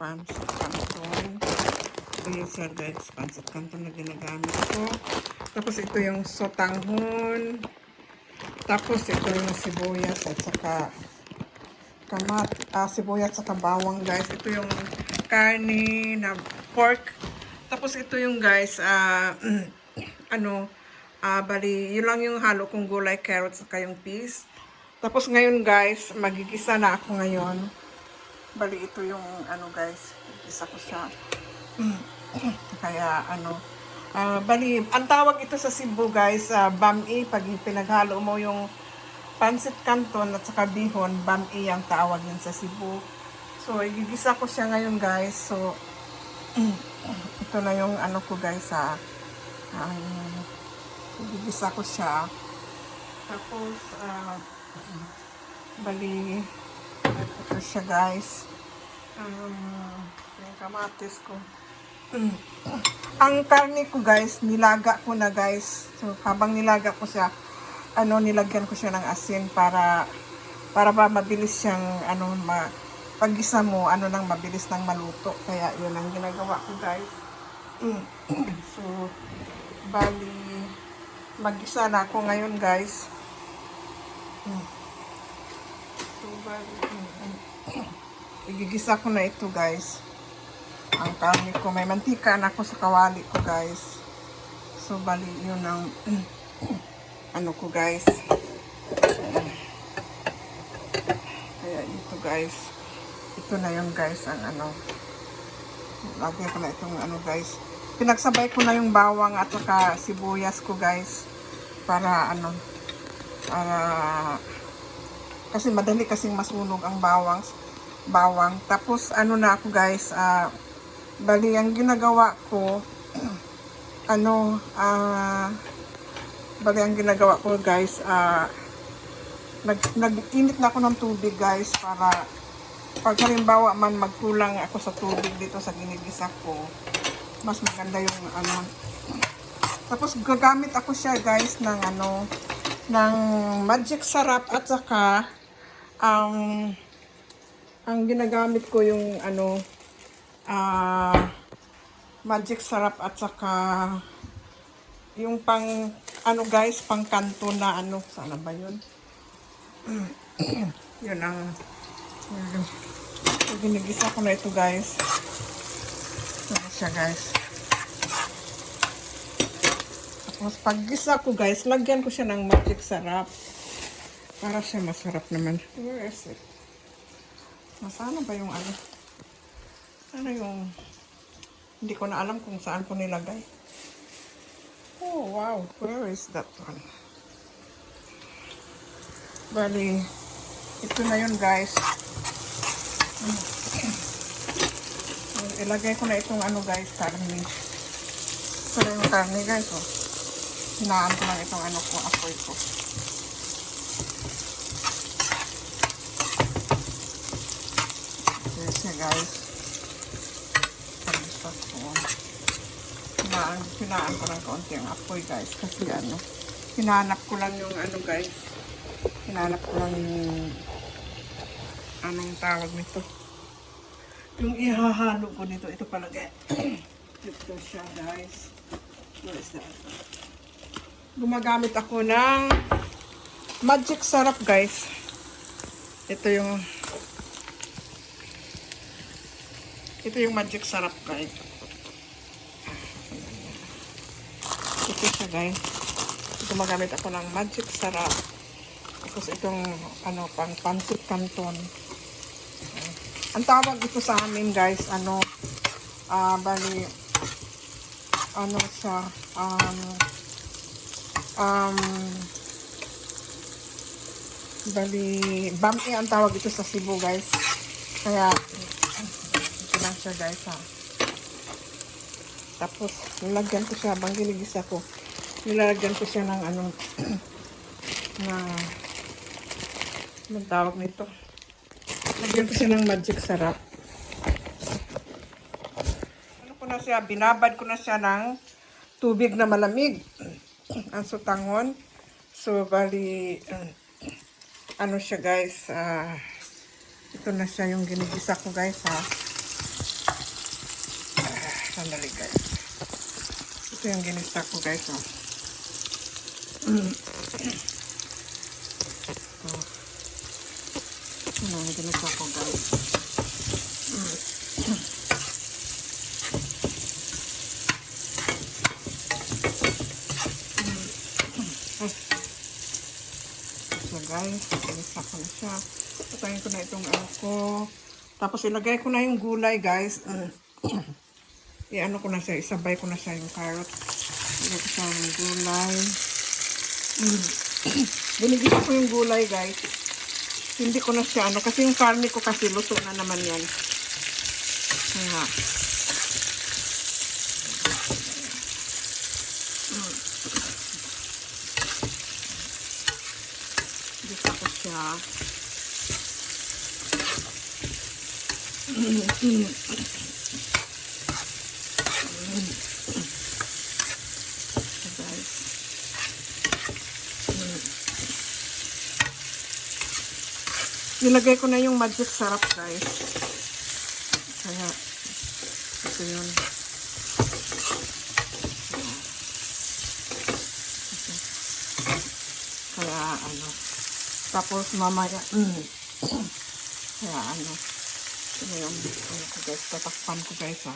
pancit canton. So yun siya guys, pancit canton na ginagamit ko. Tapos ito yung sotanghon. Tapos ito yung sibuyas at saka sibuyas at saka bawang guys. Ito yung karne na pork. Tapos ito yung guys, bali, yun lang yung halo kong gulay, carrots, saka yung peas. Tapos ngayon guys, magigisa na ako ngayon. Bali, ito yung guys, gisa ko siya. Kaya bali, ang tawag ito sa Cebu guys, bami. Pag pinaghalo mo yung pancit canton at saka bihon, bami ang tawag yun sa Cebu. So, igigisa ko siya ngayon guys. So, ito na yung ko guys igigisa ko siya. Tapos, bali, ito siya guys. Yung kamatis ko. Ang karne ko guys, nilaga ko na guys. So, habang nilaga ko siya, nilagyan ko siya ng asin para ba mabilis siyang, paggisa mo, nang mabilis nang maluto. Kaya, yun ang ginagawa ko guys. So, bali, maggisa na ako ngayon guys. So, bali, igigisa ko na ito guys. Ang karne ko, may mantika na ako sa kawali ko guys. So bali yun ang ko guys. Kaya ito guys, ito na yung guys ang lagyan ko na itong guys. Pinagsabay ko na yung bawang at saka sibuyas ko guys para kasi madali kasing masunog ang bawang. Tapos na ako guys, bali, ang ginagawa ko, guys, nag-init na ako ng tubig, guys, para pag halimbawa man magkulang ako sa tubig dito sa ginigisa ko, mas maganda yung Tapos, gagamit ako siya, guys, ng ng magic sarap at saka, ang ginagamit ko yung, magic sarap at saka yung pang guys, pang kanto na sana ba yun? Yun ang ginigisa ko na ito guys. Ano siya guys. Tapos paggisa ko guys, lagyan ko siya ng magic sarap para siya masarap naman. Where is it? Masana ba yung yung hindi ko na alam kung saan ko nilagay. Oh wow, where is that one? Bali, ito na yun guys. Ilagay ko na itong guys, karne. Ito na yung karne guys, oh. Hinaan ko lang itong ko, apoy ko. Yes guys. Hinaan ko lang kaunti ang apoy guys kasi hinanap ko lang yung guys, hinanap ko lang yung anong tawag nito, yung ihahalo ko nito. Ito pala guys. Ito siya guys. What is that? Gumagamit ako ng magic sarap guys. Ito yung magic sarap guys. Ito siya guys. Gumagamit ako ng magic sarap. Tapos itong pang pancit canton. Ang tawag ito sa amin guys, bali, siya, bali, bami ang tawag ito sa Cebu guys. Kaya, ito lang siya guys ha. Tapos, nilagyan ko siya, bang ginigisa ko, nilagyan ko siya ng anong tawag nito. Lagyan ko siya ng magic sarap. Binabad ko na siya ng tubig na malamig. Ang sotanghon. So, bali, siya guys, ito na siya yung ginigisa ko guys ha. Sandali guys. Ito yung ginista ko guys. Oh. Ito na yung ginista ko guys. So guys, ginista ko na siya. Patayin ko na itong ano ko. Tapos ilagay ko na yung gulay guys. I-ano ko na siya, isabay ko na siya yung carrot. Ilagay ko siya yung gulay. Binigyan ko yung gulay guys. Hindi ko na siya ano, kasi yung karne ko kasi luto na naman yan. Kaya, gisa ko siya. Nilagay ko na yung magic sarap guys. Kaya ito yun. Kaya ano. Tapos mamaya. Kaya ano. Ito na yung ano ko guys. Tatakpan ko guys ha.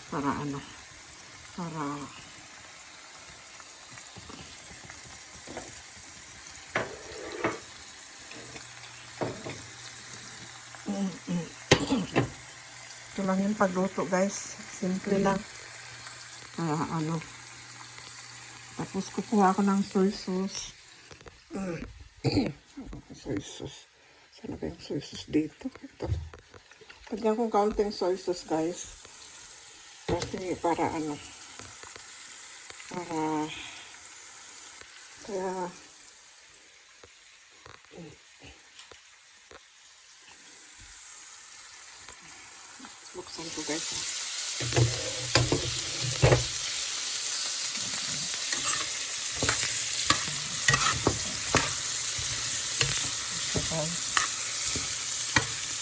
Para ano. Para ito lang yung pagluto guys. Simple lang. Kaya ano. Tapos kukuha ko ng soy sauce. Soy sauce. Saan ba yung soy sauce dito? Ito. Lagyan kong kaunting soy sauce guys. Kasi para ano. Kaya buksan ko guys.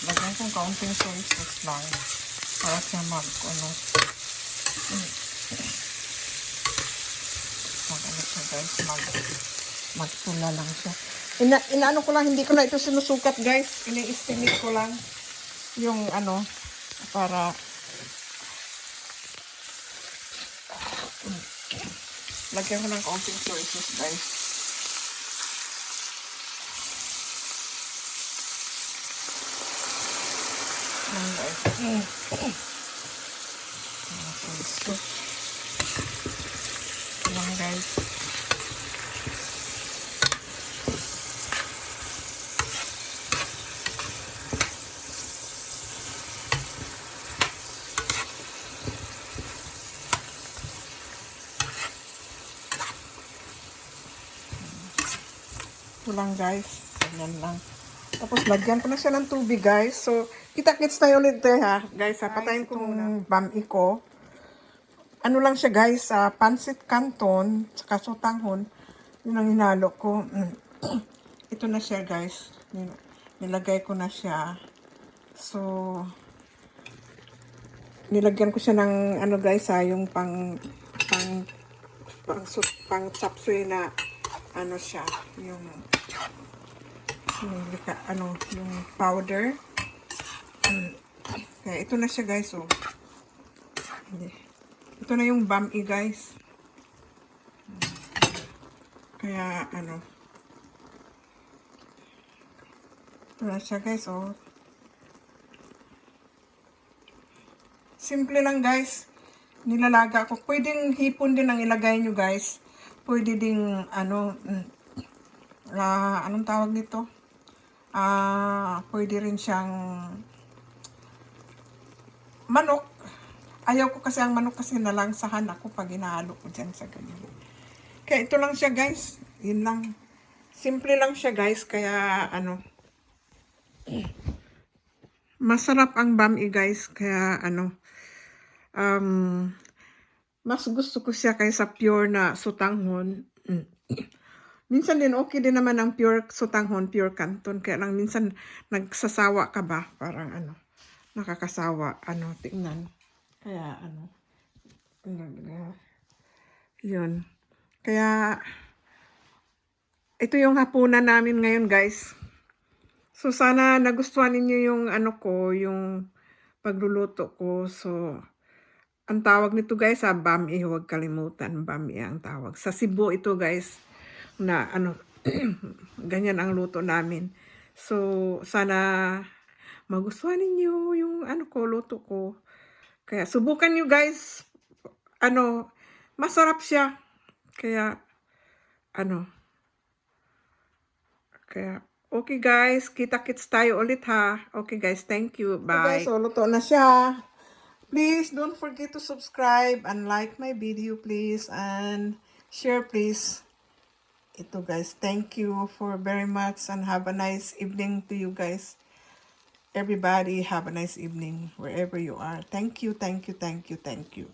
Lagyan kong kaunting soy sauce lang para siya mag-ano. Mag-ano siya guys. Magtula lang siya. Inaano ko lang, hindi ko na ito sinusukat guys. Ini-estimate ko lang yung ano para lagyan ko ng kaunting soy sauce guys. Lang guys. Lang guys. Ganyan lang. Tapos lagyan ko na siya ng tubig guys. So, kita-kits tayo ulit ha. Guys, patayin ko yung bami ko. Ano lang siya guys, pansit canton, saka sotanghon. Yun ang hinalo ko. Ito na siya guys. Nilagay ko na siya. So, nilagyan ko siya ng ano guys yung pang chapsuy na ano siya, yung powder. Kaya ito na siya guys, oh. Ito na yung bami guys. Kaya ano, ito na siya guys, oh. Simple lang guys. Nilalaga ko. Pwedeng hipon din ang ilagay nyo guys. Pwede ding ano, anong tawag nito? Pwede rin siyang manok. Ayaw ko kasi ang manok kasi nalangsahan ako pag inahalo ko dyan sa ganyan. Kaya ito lang siya guys. Yun lang. Simple lang siya guys. Kaya ano, masarap ang bami guys. Kaya ano, mas gusto ko siya kaysa pure na sotanghon. Minsan din okay din naman ang pure sotanghon, pure canton. Kaya lang minsan nagsasawa ka ba? Parang ano, nakakasawa. Ano, tingnan. Kaya ano, Yun. Kaya, ito yung hapunan namin ngayon, guys. So, sana nagustuhan ninyo yung ano ko, yung pagluluto ko. So, ang tawag nito, guys, bami. Huwag kalimutan, bami ang tawag. Sa Cebu ito, guys, na ano, ganyan ang luto namin. So, sana magustuhan ninyo yung ano ko, luto ko. Kaya, subukan nyo, guys. Ano, masarap siya. Kaya, ano, kaya, okay guys, kita-kits tayo ulit ha. Okay guys, thank you. Bye. Okay guys, so luto na siya. Please don't forget to subscribe and like my video please and share please. Ito guys, thank you for very much and have a nice evening to you guys. Everybody have a nice evening wherever you are. Thank you, thank you, thank you, thank you.